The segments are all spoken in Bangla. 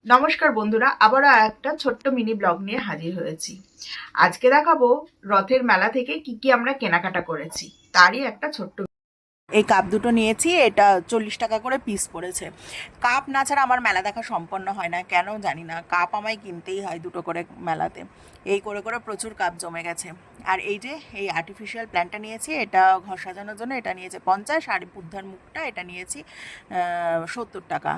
নমস্কার বন্ধুরা, আবারও একটা ছোট্ট মিনি ব্লগ নিয়ে হাজির হয়েছি। আজকে দেখাবো রথের মেলা থেকে কি কি আমরা কেনাকাটা করেছি, তারই একটা ছোট্ট। এই কাপ দুটো নিয়েছি, এটা 40 টাকা করে পিস পড়েছে। কাপ না ছাড়া আমার মেলা দেখা সম্পন্ন হয় না, কেন জানি না। কাপ আমায় কিনতেই হয় দুটো করে মেলাতে। এই করে করে প্রচুর কাপ জমে গেছে। আর এই যে এই আর্টিফিশিয়াল প্ল্যান্টটা নিয়েছি, এটা ঘর সাজানোর জন্য, এটা নিয়েছে 50। আর বুদ্ধার মুখটা এটা নিয়েছি 70 টাকা।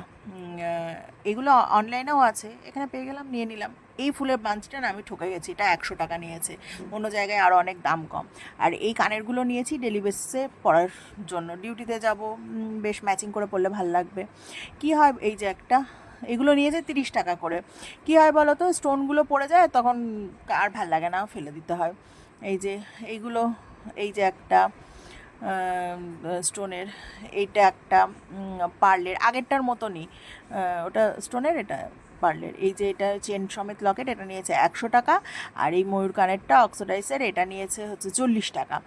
এগুলো অনলাইনেও আছে, এখানে পেয়ে গেলাম, নিয়ে নিলাম। এই ফুলের বাঞ্চটা না আমি ঠকে গেছি, এটা 100 টাকা নিয়েছে, অন্য জায়গায় আরও অনেক দাম কম। আর এই কানেরগুলো নিয়েছি ডেলি বেসিসে পরার জন্য, ডিউটিতে যাব, বেশ ম্যাচিং করে পরলে ভাল লাগবে। কি হয়, এই যে একটা, এগুলো নিয়েছে 30 টাকা করে। কি হয় বলো তো, স্টোনগুলো পড়ে যায় তখন আর ভাল লাগে না, ফেলে দিতে হয়। এই যে এইগুলো, এই যে একটা স্টোনের, এইটা একটা পার্লের, আগেরটার মতনই, ওটা স্টোনের, এটা পার্লের। এই যে এটা চেন সমেত লকেট, এটা নিয়েছে 100 টাকা। আর এই ময়ূর কানেরটা অক্সিডাইসের, এটা নিয়েছে হচ্ছে 40 টাকা।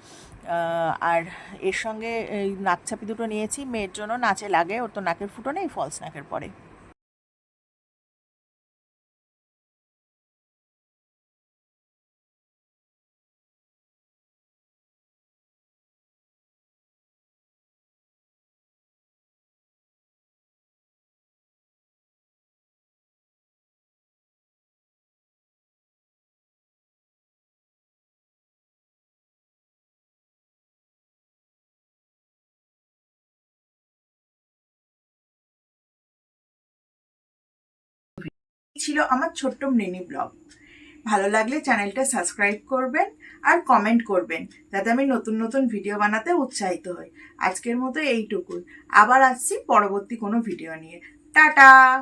আর এর সঙ্গে এই নাকছাপি দুটো নিয়েছি, মেয়ের জন্য নাচে লাগে, ওর তো নাকের ফুটো নেই, ফলস নাকের পরে। ছিল আমার ছোট্ট মিনি ব্লগ। ভালো লাগলে চ্যানেলটা সাবস্ক্রাইব করবেন আর কমেন্ট করবেন, যাতে আমি নতুন নতুন ভিডিও বানাতে উৎসাহিত হই। আজকের মতো এইটুকুই, আবার আসছি পরবর্তী কোনো ভিডিও নিয়ে। টাটা।